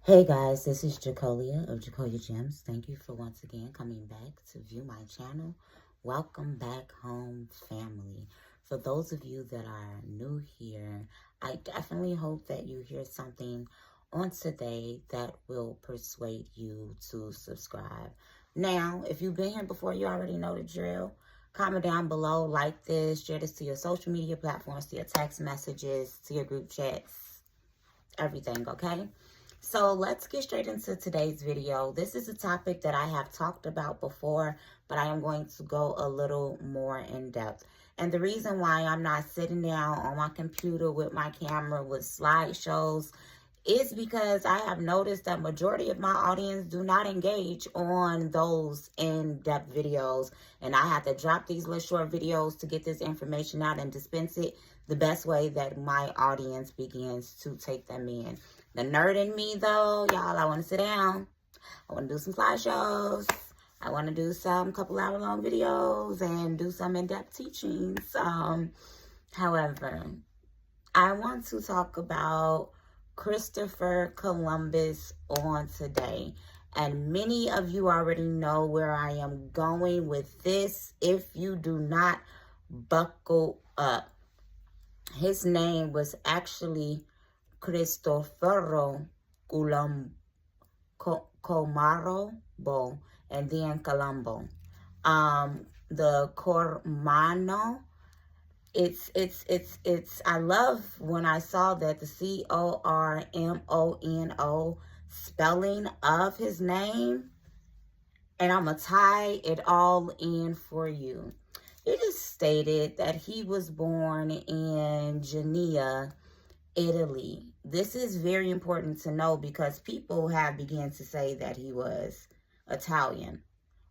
Hey guys, this is Jacolia of Jacolia Gems. Thank you for once again coming back to view my channel. Welcome back home, family. For those of you that are new here, I definitely hope that you hear something on today that will persuade you to subscribe. Now, if you've been here before, you already know the drill. Comment down below, like this, share this to your social media platforms, to your text messages, to your group chats, everything, okay? So let's get straight into today's video. This is a topic that I have talked about before, but I am going to go a little more in depth. And the reason why I'm not sitting down on my computer with my camera with slideshows is because I have noticed that majority of my audience do not engage on those in-depth videos. And I have to drop these little short videos to get this information out and dispense it the best way that my audience begins to take them in. The nerd in me, though, y'all, I want to sit down. I want to do some slideshows. I want to do some couple hour long videos and do some in-depth teachings. However, I want to talk about Christopher Columbus on today. And many of you already know where I am going with this. If you do not, buckle up. His name was actually Cristoforo Komarbo and then Colombo. The Cormano, I love when I saw that the Cormono spelling of his name, and I'm gonna tie it all in for you. It is stated that he was born in Genoa, Italy. This is very important to know because people have begun to say that he was Italian.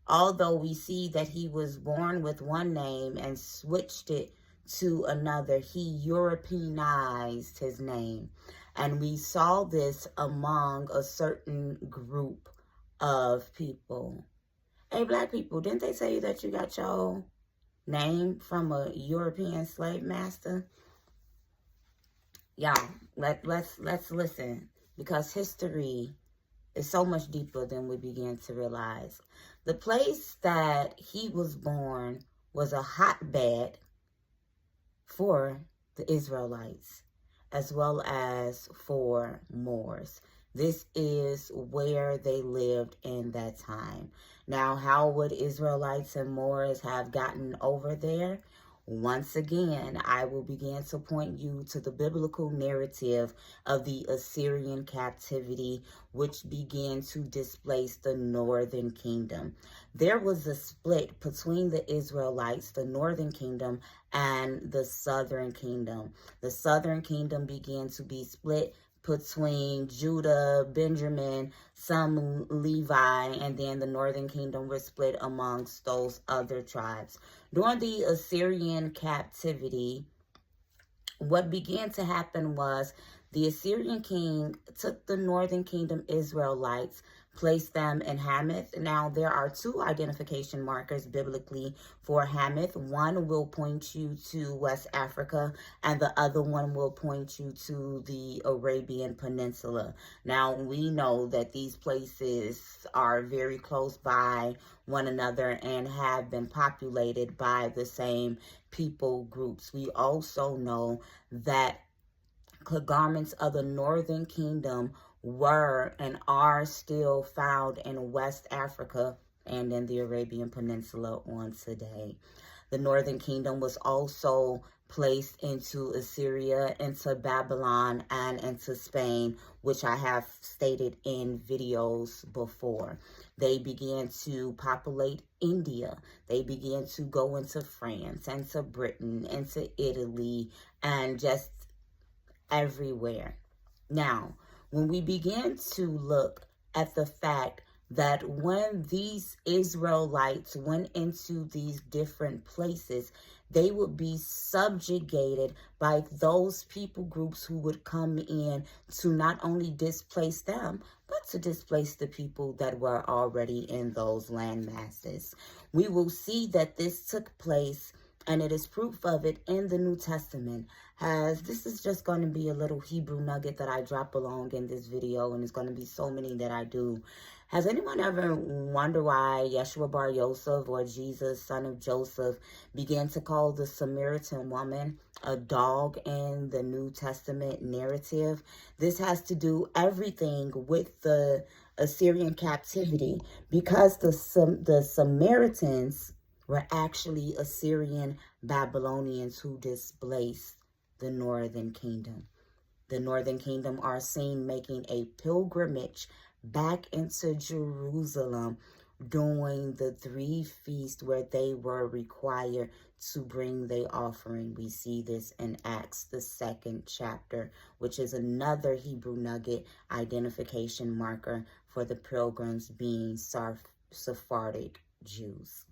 Although we see that he was born with one name and switched it to another, he Europeanized his name. And we saw this among a certain group of people. Hey, black people, didn't they say that you got your name from a European slave master? Y'all, let's listen, because history is so much deeper than we begin to realize. The place that he was born was a hotbed for the Israelites as well as for Moors. This is where they lived in that time. Now, how would Israelites and Moors have gotten over there? Once again, I will begin to point you to the biblical narrative of the Assyrian captivity, which began to displace the northern kingdom. There was a split between the Israelites, the northern kingdom, and the southern kingdom. The southern kingdom began to be split between Judah, Benjamin, some Levi, and then the northern kingdom was split amongst those other tribes. During the Assyrian captivity, what began to happen was the Assyrian king took the northern kingdom Israelites, placed them in Hamath. Now, there are two identification markers biblically for Hamath. One will point you to West Africa, and the other one will point you to the Arabian Peninsula. Now, we know that these places are very close by one another and have been populated by the same people groups. We also know that the garments of the northern kingdom were and are still found in West Africa and in the Arabian Peninsula on today. The northern kingdom was also placed into Assyria, into Babylon, and into Spain, which I have stated in videos before. They began to populate India. They began to go into France, into Britain, into Italy, and just everywhere. Now, when we begin to look at the fact that when these Israelites went into these different places, they would be subjugated by those people groups who would come in to not only displace them, but to displace the people that were already in those land masses. We will see that this took place, and it is proof of it in the New Testament, this is just going to be a little Hebrew nugget that I drop along in this video, and it's going to be so many that I do. Has anyone ever wondered why Yeshua Bar Yosef, or Jesus, son of Joseph, began to call the Samaritan woman a dog in the New Testament narrative? This has to do everything with the Assyrian captivity, because the Samaritans were actually Assyrian Babylonians who displaced the northern kingdom. The northern kingdom are seen making a pilgrimage back into Jerusalem during the 3 feasts where they were required to bring their offering. We see this in Acts, the 2nd chapter, which is another Hebrew nugget identification marker for the pilgrims being Sephardic Jews.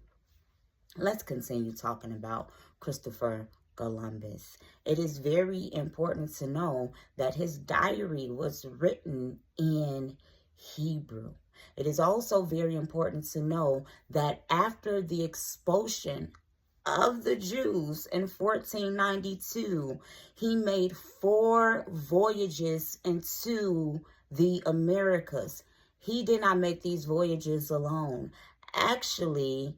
Let's continue talking about Christopher Columbus. It is very important to know that his diary was written in Hebrew. It is also very important to know that after the expulsion of the Jews in 1492, he made 4 voyages into the Americas. He did not make these voyages alone. Actually,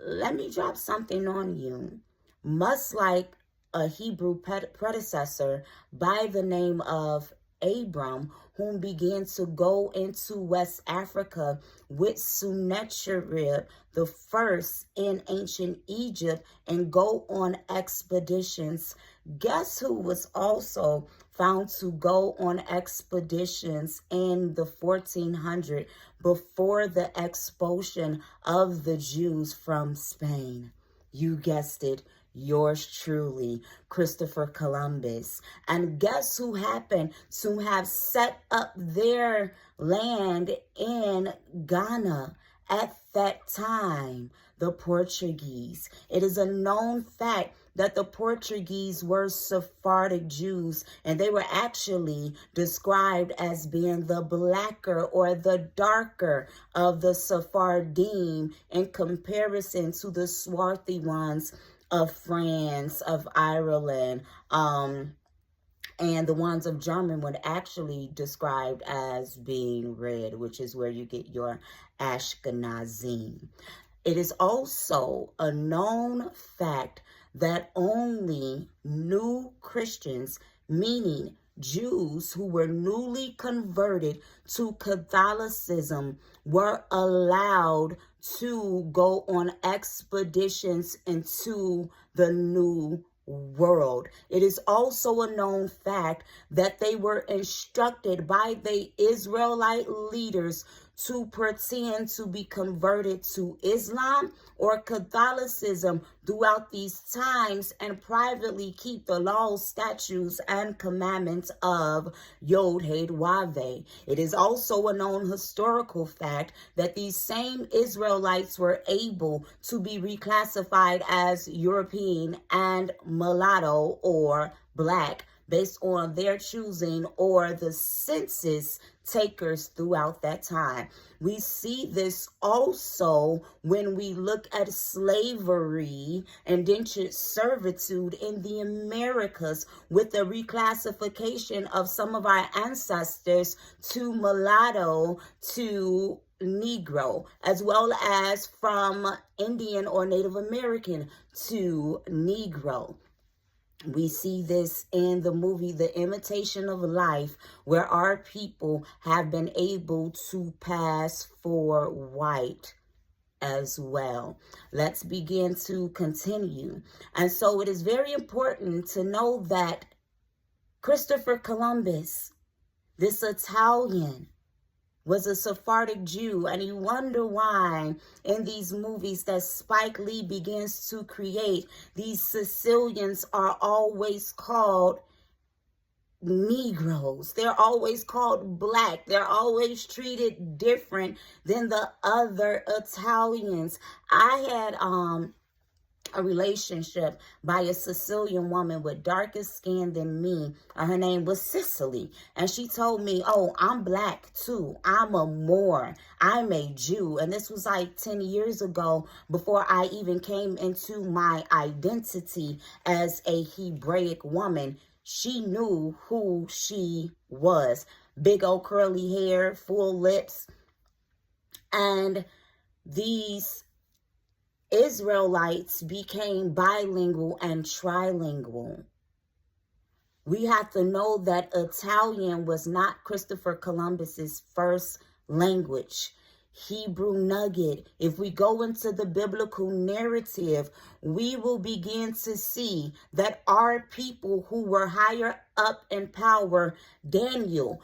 let me drop something on you. Much like a Hebrew predecessor by the name of Abram, whom began to go into West Africa with Sennacherib the first in ancient Egypt and go on expeditions. Guess who was also found to go on expeditions in the 1400s before the expulsion of the Jews from Spain? You guessed it, yours truly, Christopher Columbus. And guess who happened to have set up their land in Ghana at that time? The Portuguese. It is a known fact that the Portuguese were Sephardic Jews, and they were actually described as being the blacker or the darker of the Sephardim in comparison to the swarthy ones of France, of Ireland, and the ones of German were actually described as being red, which is where you get your Ashkenazim. It is also a known fact that only new Christians, meaning Jews who were newly converted to Catholicism, were allowed to go on expeditions into the New World. It is also a known fact that they were instructed by the Israelite leaders to pretend to be converted to Islam or Catholicism throughout these times and privately keep the laws, statutes, and commandments of Yod Heh Waveh. It is also a known historical fact that these same Israelites were able to be reclassified as European and mulatto or black based on their choosing or the census takers throughout that time. We see this also when we look at slavery and indentured servitude in the Americas, with the reclassification of some of our ancestors to mulatto, to Negro, as well as from Indian or Native American to Negro. We see this in the movie The Imitation of Life, where our people have been able to pass for white as well. Let's begin to continue. And so it is very important to know that Christopher Columbus, this Italian, was a Sephardic Jew, and you wonder why in these movies that Spike Lee begins to create, these Sicilians are always called Negroes. They're always called black. They're always treated different than the other Italians. I had a relationship by a Sicilian woman with darker skin than me. Her name was Sicily. And she told me, oh, I'm black too. I'm a Moor. I'm a Jew. And this was like 10 years ago, before I even came into my identity as a Hebraic woman. She knew who she was. Big old curly hair, full lips. And these Israelites became bilingual and trilingual. We have to know that Italian was not Christopher Columbus's first language. Hebrew nugget. If we go into the biblical narrative, we will begin to see that our people who were higher up in power, Daniel,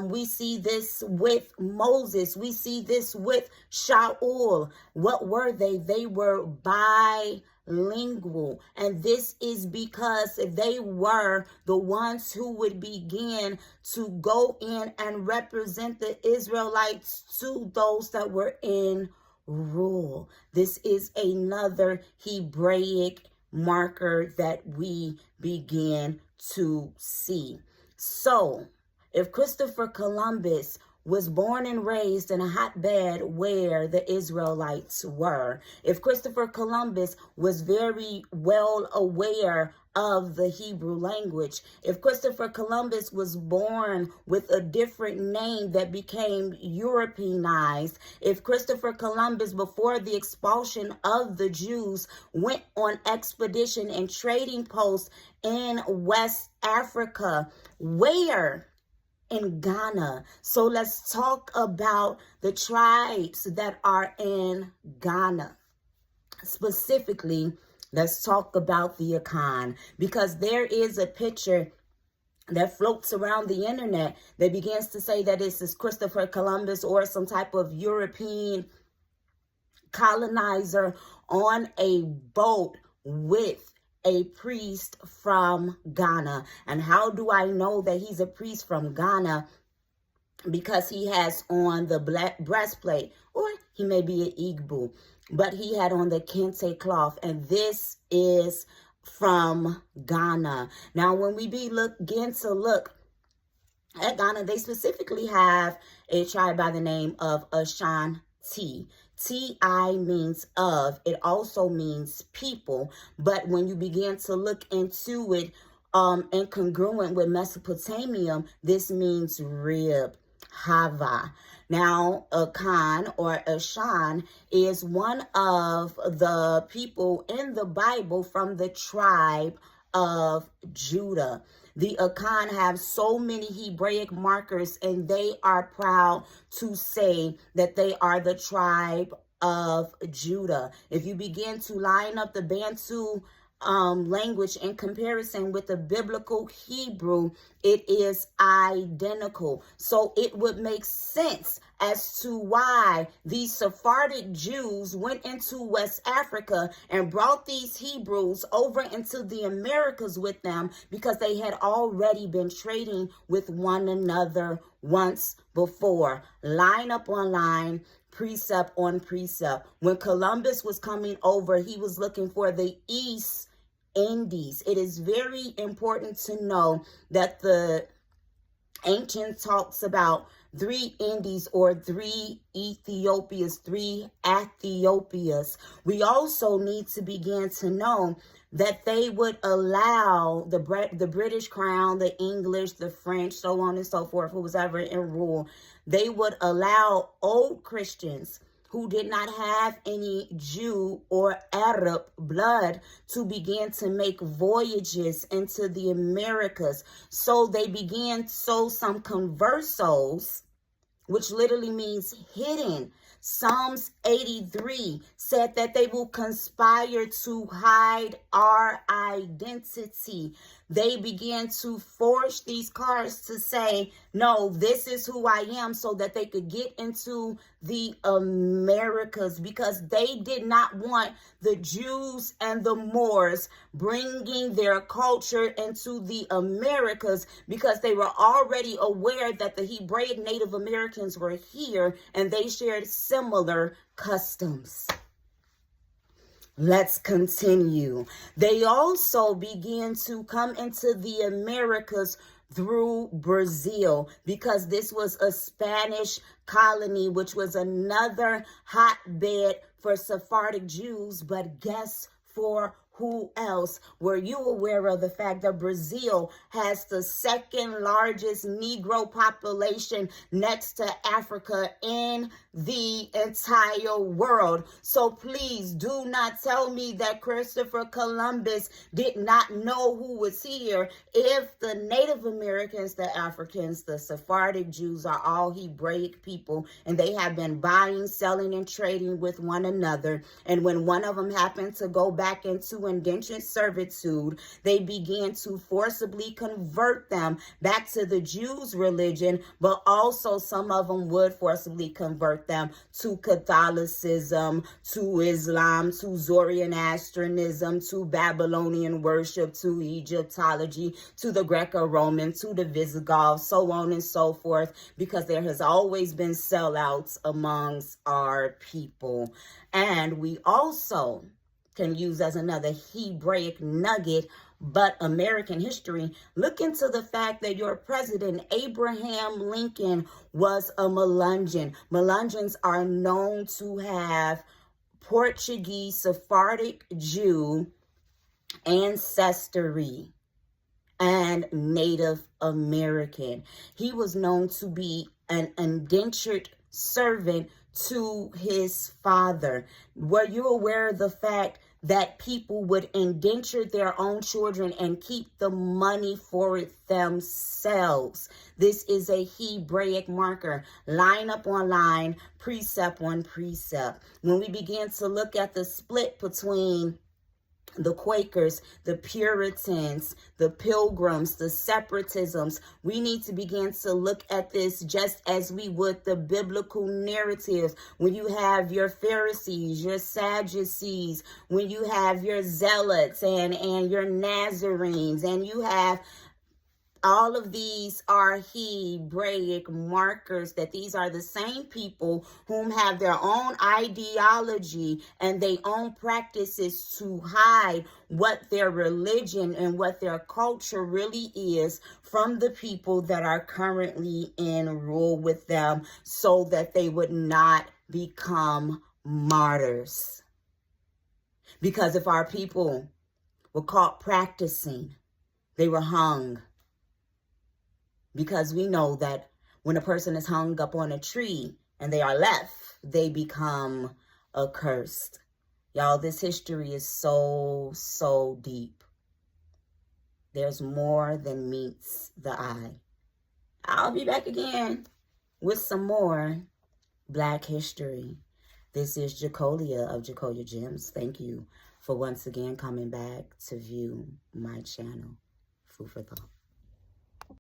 we see this with Moses, we see this with Shaul. What were they? They were bilingual. And this is because they were the ones who would begin to go in and represent the Israelites to those that were in rule. This is another Hebraic marker that we begin to see. So, if Christopher Columbus was born and raised in a hotbed where the Israelites were, if Christopher Columbus was very well aware of the Hebrew language, if Christopher Columbus was born with a different name that became Europeanized, if Christopher Columbus, before the expulsion of the Jews, went on expedition and trading posts in West Africa, where? In Ghana. So let's talk about the tribes that are in Ghana. Specifically, let's talk about the Akan, because there is a picture that floats around the internet that begins to say that this is Christopher Columbus or some type of European colonizer on a boat with a priest from Ghana. And how do I know that he's a priest from Ghana? Because he has on the black breastplate, or he may be an Igbo, but he had on the kente cloth, and this is from Ghana. Now, when we begin to look at Ghana, they specifically have a tribe by the name of Ashanti. T-I means of. It also means people. But when you begin to look into it, incongruent with Mesopotamia, this means rib, Hava. Now, Akan or Ashan is one of the people in the Bible from the tribe of Judah. The Akan have so many Hebraic markers, and they are proud to say that they are the tribe of Judah. If you begin to line up the Bantu language in comparison with the biblical Hebrew, it is identical. So it would make sense as to why these Sephardic Jews went into West Africa and brought these Hebrews over into the Americas with them, because they had already been trading with one another once before. Line up on line, precept on precept. When Columbus was coming over, he was looking for the East Indies. It is very important to know that the ancient talks about 3 Indies or 3 Ethiopias, 3 Ethiopias. We also need to begin to know that they would allow the British crown, the English, the French, so on and so forth, who was ever in rule, they would allow old Christians who did not have any Jew or Arab blood to begin to make voyages into the Americas. So they began, some conversos, which literally means hidden. Psalms 83 said that they will conspire to hide our identity. They began to forge these cards to say, no, this is who I am, so that they could get into the Americas, because they did not want the Jews and the Moors bringing their culture into the Americas, because they were already aware that the Hebraic Native Americans were here and they shared similar customs. Let's continue. They also began to come into the Americas through Brazil, because this was a Spanish colony, which was another hotbed for Sephardic Jews. But guess for who else? Were you aware of the fact that Brazil has the second largest Negro population next to Africa in the entire world? So please do not tell me that Christopher Columbus did not know who was here. If the Native Americans, the Africans, the Sephardic Jews are all Hebraic people, and they have been buying, selling, and trading with one another. And when one of them happened to go back into indentured servitude, they began to forcibly convert them back to the Jews' religion, but also some of them would forcibly convert them to Catholicism, to Islam, to Zoroastrianism, to Babylonian worship, to Egyptology, to the Greco-Roman, to the Visigoths, so on and so forth, because there has always been sellouts amongst our people. And we also can use as another Hebraic nugget, but American history, look into the fact that your president, Abraham Lincoln, was a Melungeon. Melungeons are known to have Portuguese, Sephardic Jew ancestry and Native American. He was known to be an indentured servant to his father. Were you aware of the fact that people would indenture their own children and keep the money for it themselves? This is a Hebraic marker, line up on line, precept on precept. When we begin to look at the split between the Quakers, the Puritans, the Pilgrims, the Separatisms, we need to begin to look at this just as we would the biblical narratives. When you have your Pharisees, your Sadducees, when you have your Zealots and your Nazarenes, and you have all of these are Hebraic markers, that these are the same people whom have their own ideology and their own practices to hide what their religion and what their culture really is from the people that are currently in rule with them, so that they would not become martyrs. Because if our people were caught practicing, they were hung. Because we know that when a person is hung up on a tree and they are left, they become accursed. Y'all, this history is so, so deep. There's more than meets the eye. I'll be back again with some more Black history. This is Jacolia of Jacolia Gems. Thank you for once again coming back to view my channel. Food for thought.